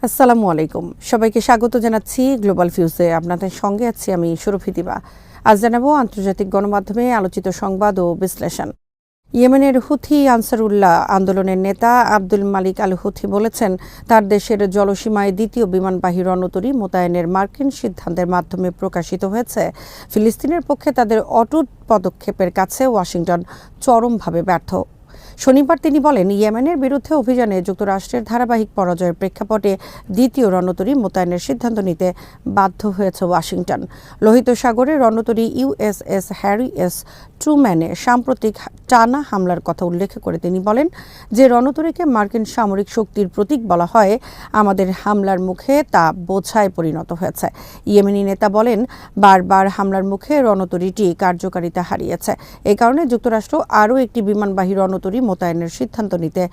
আসসালামু আলাইকুম, সবাইকে স্বাগত জানাচ্ছি গ্লোবাল ভিউজে। আপনাদের সঙ্গে আছি আমি সুরভি দিবা। আজ জানাবো আন্তর্জাতিক গণমাধ্যমে আলোচিত সংবাদ ও বিশ্লেষণ। ইয়েমেনের হুথি আনসারুল্লাহ আন্দোলনের নেতা আব্দুল মালিক আল হুথি বলেছেন, তার দেশের জলসীমায় দ্বিতীয় বিমানবাহী রণতরী মোতায়েনের মার্কিন সিদ্ধান্তের মাধ্যমে প্রকাশিত হয়েছে ফিলিস্তিনের পক্ষে তাদের অটুট পদক্ষেপের কাছে ওয়াশিংটন চরমভাবে ব্যর্থ। শনিবার তিনি বলেন, ইয়েমেনের বিরুদ্ধে অভিযানে যুক্তরাষ্ট্রের ধারাবাহিক পরাজয়ের প্রেক্ষাপটে দ্বিতীয় রণতরী মোতায়েনের সিদ্ধান্ত নিতে বাধ্য হয়েছে ওয়াশিংটন। লোহিত সাগরে রণতরী ইউএসএস হ্যারি এস ট্রুম্যানে সাম্প্রতিক টানা হামলার কথা উল্লেখ করে তিনি বলেন, যে রণতরীকে মার্কিন সামরিক শক্তির প্রতীক বলা হয়, আমাদের হামলার মুখে তা বোঝায় পরিণত হয়েছে। ইয়েমেনি নেতা বলেন, বারবার হামলার মুখে রণতরীটি কার্যকারিতা হারিয়েছে। এই কারণে যুক্তরাষ্ট্র আরও একটি বিমানবাহী রণতরী মোতায়েনের সিদ্ধান্ত নিতে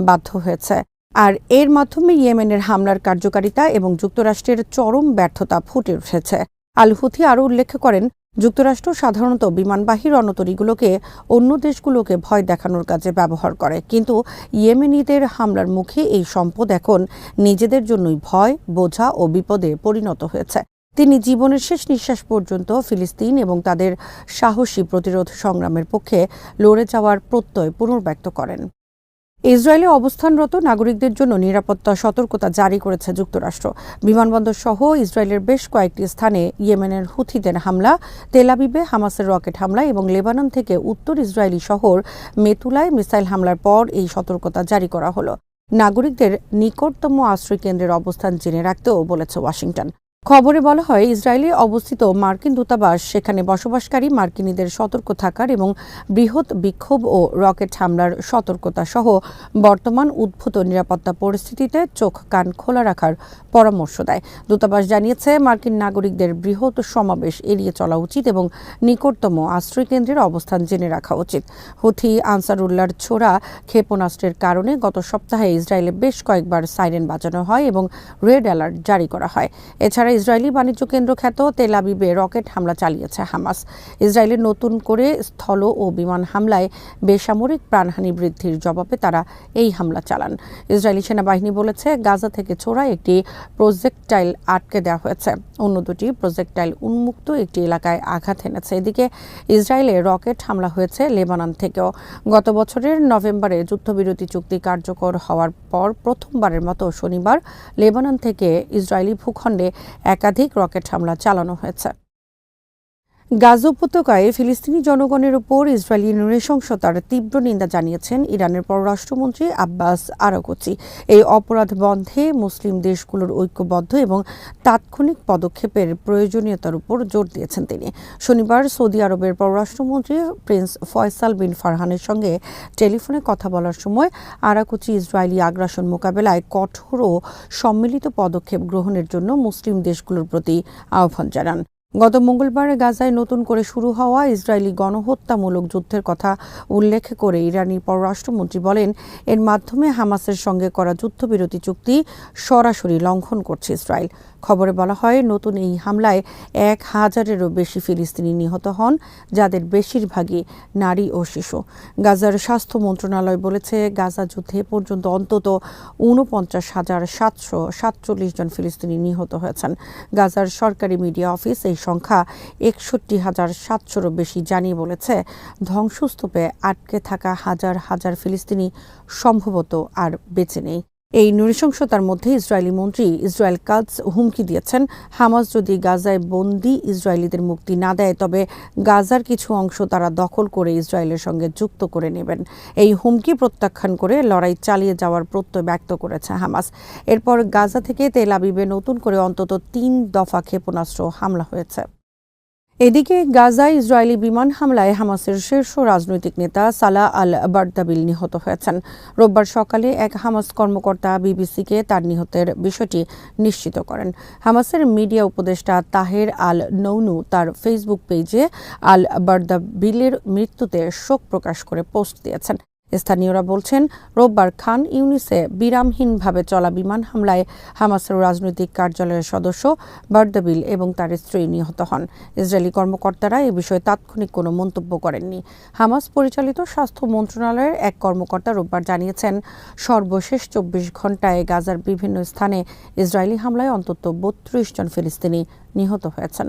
বাধ্য হয়েছে। আর এর মাধ্যমে ইয়েমেনের হামলার কার্যকারিতা এবং যুক্তরাষ্ট্রের চরম ব্যর্থতা ফুটে উঠেছে। আল হুথি আরও উল্লেখ করেন, যুক্তরাষ্ট্র সাধারণত বিমানবাহী রণতরীগুলোকে অন্য দেশগুলোকে ভয় দেখানোর কাজে ব্যবহার করে, কিন্তু ইয়েমেনিদের হামলার মুখে এই সম্পদ এখন নিজেদের জন্যই ভয়, বোঝা ও বিপদে পরিণত হয়েছে। তিনি জীবনের শেষ নিঃশ্বাস পর্যন্ত ফিলিস্তিন এবং তাদের সাহসী প্রতিরোধ সংগ্রামের পক্ষে লড়ে যাওয়ার প্রত্যয় পুনর্ব্যক্ত করেন। ইসরায়েলে অবস্থানরত নাগরিকদের জন্য নিরাপত্তা সতর্কতা জারি করেছে যুক্তরাষ্ট্র। বিমানবন্দর সহ ইসরায়েলের বেশ কয়েকটি স্থানে ইয়েমেনের হুথিদের হামলা, তেল আবিবে হামাসের রকেট হামলা এবং লেবানন থেকে উত্তর ইসরায়েলি শহর মেতুলায় মিসাইল হামলার পর এই সতর্কতা জারি করা হলো। নাগরিকদের নিকটতম আশ্রয় কেন্দ্রের অবস্থান জেনে রাখতেও বলেছে ওয়াশিংটন। খবরে বলা হয়, ইসরায়েলে অবস্থিত মার্কিন দূতাবাস সেখানে বসবাসকারী মার্কিনীদের সতর্ক থাকার এবং বৃহৎ বিক্ষোভ ও রকেট হামলার সতর্কতা সহ বর্তমান উদ্ভূত নিরাপত্তা পরিস্থিতিতে চোখ কান খোলা রাখার পরামর্শ দেয়। দূতাবাস জানিয়েছে, মার্কিন নাগরিকদের বৃহৎ সমাবেশ এড়িয়ে চলা উচিত এবং নিকটতম আশ্রয় কেন্দ্রের অবস্থান জেনে রাখা উচিত। হুথি আনসারুল্লাহর ছোড়া ক্ষেপণাস্ত্রের কারণে গত সপ্তাহে ইসরায়েলে বেশ কয়েকবার সাইরেন বাজানো হয় এবং রেড অ্যালার্ট জারি করা হয়। এছাড়া ইসরায়েলি বাণিজ্য কেন্দ্র খ্যাত তেল আবিবে রকেট হামলা চালিয়েছে হামাস। ইসরায়েলের নতুন করে স্থল ও বিমান হামলায় বেসামরিক প্রাণহানি বৃদ্ধির জবাবে তারা এই হামলা চালান। ইসরায়েলি সেনাবাহিনী বলেছে, গাজা থেকে ছোড়া একটি প্রজেক্টাইল আটকে দেওয়া হয়েছে। অন্য দুটি প্রজেক্টাইল উন্মুক্ত একটি এলাকায় আঘাত এনেছে। এদিকে ইসরায়েলে রকেট হামলা হয়েছে লেবানন থেকেও। গত বছরের নভেম্বরে যুদ্ধবিরতি চুক্তি কার্যকর হওয়ার পর প্রথমবারের মতো শনিবার লেবানন থেকে ইসরায়েলি ভূখণ্ডে একাধিক রকেট হামলা চালানো হয়েছে। গাজা উপত্যকায় ফিলিস্তিনি জনগণের উপর ইসরায়েলি নৃশংসতার তীব্র নিন্দা জানিয়েছেন ইরানের পররাষ্ট্রমন্ত্রী আব্বাস আরাগচি। এই অপরাধ বন্ধে মুসলিম দেশগুলোর ঐক্যবদ্ধ এবং তাৎক্ষণিক পদক্ষেপের প্রয়োজনীয়তার উপর জোর দিয়েছেন তিনি। শনিবার সৌদি আরবের পররাষ্ট্রমন্ত্রী প্রিন্স ফয়সাল বিন ফারহানের সঙ্গে টেলিফোনে কথা বলার সময় আরাগচি ইসরায়েলি আগ্রাসন মোকাবেলায় কঠোর ও সম্মিলিত পদক্ষেপ গ্রহণের জন্য মুসলিম দেশগুলোর প্রতি আহ্বান জানান। গত মঙ্গলবার গাজায় নতুন করে শুরু হওয়া ইসরায়েলি গণহত্যামূলক যুদ্ধের কথা উল্লেখ করে ইরানি পররাষ্ট্রমন্ত্রী বলেন, এর মাধ্যমে হামাসের সঙ্গে করা যুদ্ধবিরতি চুক্তি সরাসরি লঙ্ঘন করছে ইসরায়েল। খবরে বলা হয়, নতুন এই হামলায় 1000-এরও বেশি ফিলিস্তিনি নিহত হন, যাদের বেশিরভাগই নারী ও শিশু। গাজার স্বাস্থ্য মন্ত্রণালয় বলেছে, গাজা যুদ্ধে পর্যন্ত অন্তত 49,747 জন ফিলিস্তিনি নিহত হয়েছেন। গাজার সরকারি মিডিয়া অফিস এই সংখ্যা 61,700-রও বেশি জানিয়ে বলেছে, ধ্বংসস্তূপে আটকে থাকা হাজার হাজার ফিলিস্তিনি সম্ভবত আর বেঁচে নেই। এই নৃশংসতার মধ্যে ইসরায়েলি মন্ত্রী ইসরায়েল কাদস হুমকি দিয়েছেন, হামাস যদি গাজায় বন্দী ইসরায়েলিদের মুক্তি না দেয়, তবে গাজার কিছু অংশ তারা দখল করে ইসরায়েলের সঙ্গে যুক্ত করে নেবেন। এই হুমকি প্রত্যাখ্যান করে লড়াই চালিয়ে যাওয়ার প্রত্যয় ব্যক্ত করেছে হামাস। এরপর গাজা থেকে তেল আবিবে নতুন করে অন্তত 3 দফা ক্ষেপণাস্ত্র হামলা হয়েছে। এদিকে গাজায় ইসরায়েলি বিমান হামলায় হামাসের শীর্ষ রাজনৈতিক নেতা সালাহ আল বারদাবিল নিহত হয়েছেন। রোববার সকালে এক হামাস কর্মকর্তা বিবিসিকে তার নিহতের বিষয়টি নিশ্চিত করেন। হামাসের মিডিয়া উপদেষ্টা তাহের আল নৌনু তার ফেসবুক পেজে আল বারদাবিলের মৃত্যুতে শোক প্রকাশ করে পোস্ট দিয়েছেন। স্থানীয়রা বলছেন, রোববার খান ইউনিসে বিরামহীনভাবে চলা বিমান হামলায় হামাসের রাজনৈতিক কার্যালয়ের সদস্য বার্দাবিল এবং তার স্ত্রী নিহত হন। ইসরায়েলি কর্মকর্তারা এ বিষয়ে তাৎক্ষণিক কোনো মন্তব্য করেননি। হামাস পরিচালিত স্বাস্থ্য মন্ত্রণালয়ের এক কর্মকর্তা রোববার জানিয়েছেন, সর্বশেষ ২৪ ঘণ্টায় গাজার বিভিন্ন স্থানে ইসরায়েলি হামলায় অন্তত ৩২ জন ফিলিস্তিনি নিহত হয়েছেন।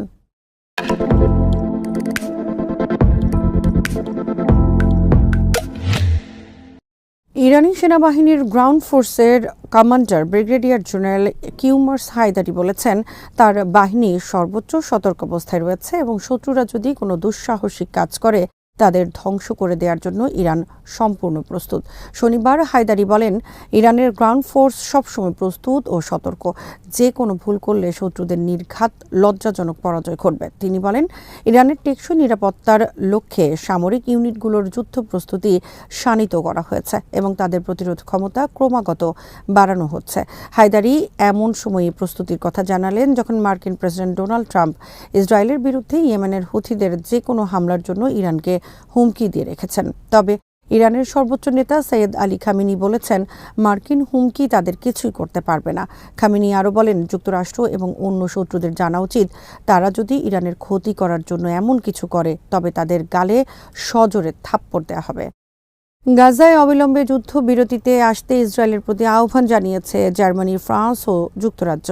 ইরানি সেনাবাহিনীর গ্রাউন্ড ফোর্সের commander brigadier general Kiumars Haidari বলেছেন, তার বাহিনী সর্বোচ্চ সতর্কাবস্থায় রয়েছে এবং শত্রুরা যদি কোনো দুঃসাহসিক কাজ করে তাদের ধ্বংস করে দেওয়ার জন্য ইরান সম্পূর্ণ প্রস্তুত। শনিবার হায়দারি বলেন, ইরানের গ্রাউন্ড ফোর্স সবসময় প্রস্তুত ও সতর্ক। যে কোনো ভুল করলে শত্রুদের নির্ঘাত লজ্জাজনক পরাজয় ঘটবে। তিনি বলেন, ইরানের টেকসই নিরাপত্তার লক্ষ্যে সামরিক ইউনিটগুলোর যুদ্ধ প্রস্তুতি শানিত করা হয়েছে এবং তাদের প্রতিরোধ ক্ষমতা ক্রমাগত বাড়ানো হচ্ছে। হায়দারি এমন সময়ে প্রস্তুতির কথা জানালেন যখন মার্কিন প্রেসিডেন্ট ডোনাল্ড ট্রাম্প ইসরায়েলের বিরুদ্ধে ইয়েমেনের হুথিদের যে কোনো হামলার জন্য ইরানকে হুমকি দিয়ে রেখেছেন। তবে ইরানের সর্বোচ্চ নেতা সৈয়দ আলী খামেনি বলেছেন, মার্কিন হুমকি তাদের কিছুই করতে পারবে না। খামেনি আরও বলেন, যুক্তরাষ্ট্র এবং অন্য শত্রুদের জানা উচিত, তারা যদি ইরানের ক্ষতি করার জন্য এমন কিছু করে তবে তাদের গালে সজোরে থাপ্পড় দেওয়া হবে। গাজায় অবিলম্বে যুদ্ধবিরতিতে আসতে ইসরায়েলের প্রতি আহ্বান জানিয়েছে জার্মানি, ফ্রান্স ও যুক্তরাজ্য।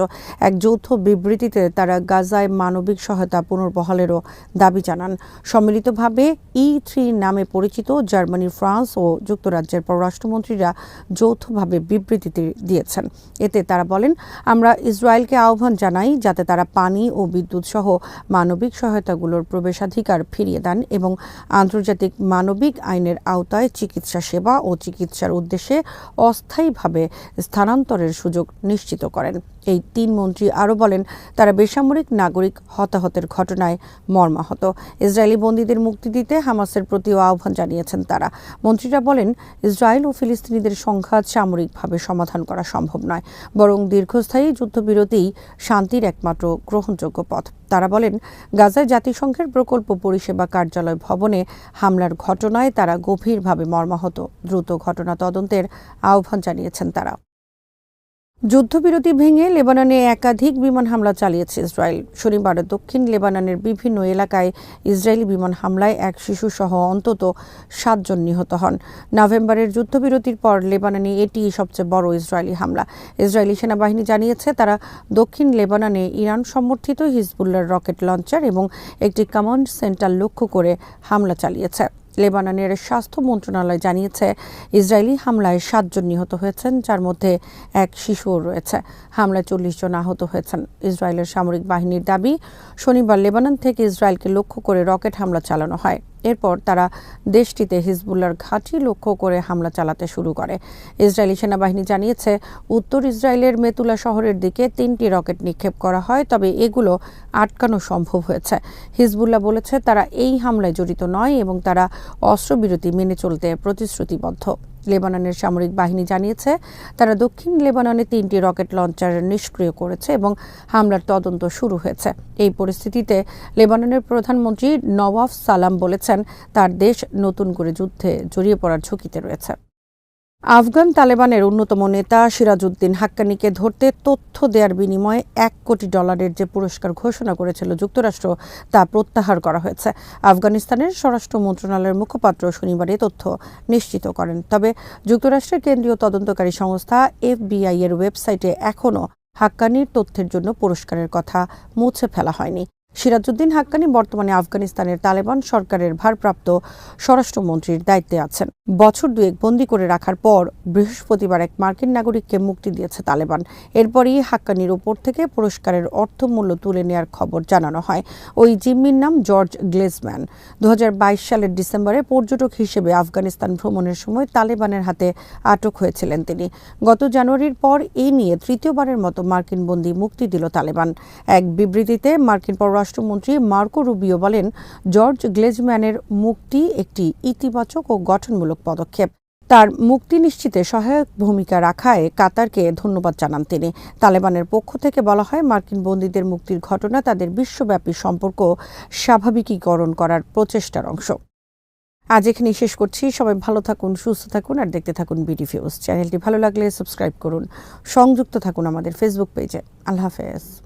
এক যৌথ বিবৃতিতে তারা গাজায় মানবিক সহায়তা পুনর্বহালেরও দাবি জানান। সম্মিলিতভাবে E3 নামে পরিচিত জার্মানি, ফ্রান্স ও যুক্তরাজ্যের পররাষ্ট্রমন্ত্রীরা যৌথভাবে বিবৃতি দিয়েছেন। এতে তারা বলেন, আমরা ইসরায়েলকে আহ্বান জানাই যাতে তারা পানি ও বিদ্যুৎ সহ মানবিক সহায়তাগুলোর প্রবেশাধিকার ফিরিয়ে দেন এবং আন্তর্জাতিক মানবিক আইনের আওতায় চিকিৎসা সেবা ও চিকিৎসার উদ্দেশ্যে অস্থায়ীভাবে স্থানান্তরের সুযোগ নিশ্চিত করেন। এই তিন মন্ত্রী আরও বলেন, তারা বেসামরিক নাগরিক হতাহতের ঘটনায় মর্মাহত। ইসরায়েলি বন্দীদের মুক্তি দিতে হামাসের প্রতিও আহ্বান জানিয়েছেন তারা। মন্ত্রীরা বলেন, ইসরায়েল ও ফিলিস্তিনিদের সংঘাত সামরিকভাবে সমাধান করা সম্ভব নয়, বরং দীর্ঘস্থায়ী যুদ্ধবিরতিই শান্তির একমাত্র গ্রহণযোগ্য পথ। তারা বলেন, গাজায় জাতিসংঘের প্রকল্প পরিষেবা কার্যালয় ভবনে হামলার ঘটনায় তারা গভীরভাবে মর্মাহত। দ্রুত ঘটনা তদন্তের আহ্বান জানিয়েছেন তারা। যুদ্ধবিরতি ভেঙে লেবাননে একাধিক বিমান হামলা চালিয়েছে ইসরায়েল। শনিবার দক্ষিণ লেবাননের বিভিন্ন এলাকায় ইসরায়েলি বিমান হামলায় এক শিশুসহ অন্তত 7 জন নিহত হন। নভেম্বরের যুদ্ধবিরতির পর লেবাননে এটি সবচেয়ে বড় ইসরায়েলি হামলা। ইসরায়েলি সেনাবাহিনী জানিয়েছে, তারা দক্ষিণ লেবাননে ইরান সমর্থিত হিজবুল্লাহর রকেট লঞ্চার এবং একটি কমান্ড সেন্টার লক্ষ্য করে হামলা চালিয়েছে। লেবাননের স্বাস্থ্য মন্ত্রণালয় জানিয়েছে, ইসরায়েলি হামলায় 7 জন নিহত হয়েছেন, যার মধ্যে এক শিশুও রয়েছে। হামলায় 40 জন আহত হয়েছেন। ইসরায়েলের সামরিক বাহিনীর দাবি, শনিবার লেবানন থেকে ইসরায়েলকে লক্ষ্য করে রকেট হামলা চালানো হয়। এরপর তারা দেশটিতে হিজবুল্লাহর ঘাঁটি লক্ষ্য করে হামলা চালাতে শুরু করে। ইসরায়েলি সেনাবাহিনী জানিয়েছে, উত্তর ইসরায়েলের মেতুলা শহরের দিকে 3টি রকেট নিক্ষেপ করা হয়, তবে এগুলো আটকানো সম্ভব হয়েছে। হিজবুল্লাহ বলেছে, তারা এই হামলায় জড়িত নয় এবং তারা অস্ত্রবিরতি মেনে চলতে প্রতিশ্রুতিবদ্ধ। লেবাননের সামরিক বাহিনী জানিয়েছে, তারা দক্ষিণ লেবাননে 3টি রকেট লঞ্চার নিষ্ক্রিয় করেছে এবং হামলার তদন্ত শুরু হয়েছে। এই পরিস্থিতিতে লেবাননের প্রধানমন্ত্রী নওয়াফ সালাম বলেছেন, তার দেশ নতুন করে যুদ্ধে জড়িয়ে পড়ার ঝুঁকিতে রয়েছে। আফগান তালেবানের অন্যতম নেতা সিরাজউদ্দিন হাক্কানিকে ধরতে তথ্য দেওয়ার বিনিময়ে $1 কোটি যে পুরস্কার ঘোষণা করেছিল যুক্তরাষ্ট্র, তা প্রত্যাহার করা হয়েছে। আফগানিস্তানের স্বরাষ্ট্র মন্ত্রণালয়ের মুখপাত্র শনিবার এ তথ্য নিশ্চিত করেন। তবে যুক্তরাষ্ট্রের কেন্দ্রীয় তদন্তকারী সংস্থা FBI এর ওয়েবসাইটে এখনও হাক্কানির তথ্যের জন্য পুরস্কারের কথা মুছে ফেলা হয়নি। সিরাজউদ্দিন হাক্কানি বর্তমানে আফগানিস্তানের তালেবান সরকারের ভারপ্রাপ্ত স্বরাষ্ট্রমন্ত্রীর দায়িত্বে আছেন। বছর 2 বন্দী করে রাখার পর বৃহস্পতিবার এক মার্কিন নাগরিককে মুক্তি দিয়েছে তালেবান। এরপরই হাক্কানির ওপর থেকে পুরস্কারের অর্থমূল্য তুলে নেওয়ার খবর জানানো হয়। ওই জিম্মির নাম জর্জ গ্লেজম্যান। 2022 সালের ডিসেম্বরে পর্যটক হিসেবে আফগানিস্তান ভ্রমণের সময় তালেবানের হাতে আটক হয়েছিলেন তিনি। গত জানুয়ারির পর এই নিয়ে তৃতীয়বারের মতো মার্কিন বন্দী মুক্তি দিল তালেবান। এক বিবৃতিতে মার্কিন পররাষ্ট্রমন্ত্রী মার্কো রুবিও বলেন, জর্জ গ্লেজম্যানের মুক্তি একটি ইতিবাচক ও গঠনমূলক পদক্ষেপ। তার মুক্তি নিশ্চিতে সহায়ক ভূমিকা রাখায় কাতারকে ধন্যবাদ জানান তিনি। তালেবানের পক্ষ থেকে বলা হয়, মার্কিন বন্দীদের মুক্তির ঘটনা তাদের বিশ্বব্যাপী সম্পর্ক স্বাভাবিকীকরণ করার প্রচেষ্টার অংশ। আজ এখানেই শেষ করছি। সবাই ভালো থাকুন, সুস্থ থাকুন আর দেখতে থাকুন বিডি ফিউজ। চ্যানেলটি ভালো লাগলে সাবস্ক্রাইব করুন, সংযুক্ত থাকুন আমাদের ফেসবুক পেজে। আল্লাহ হাফেজ।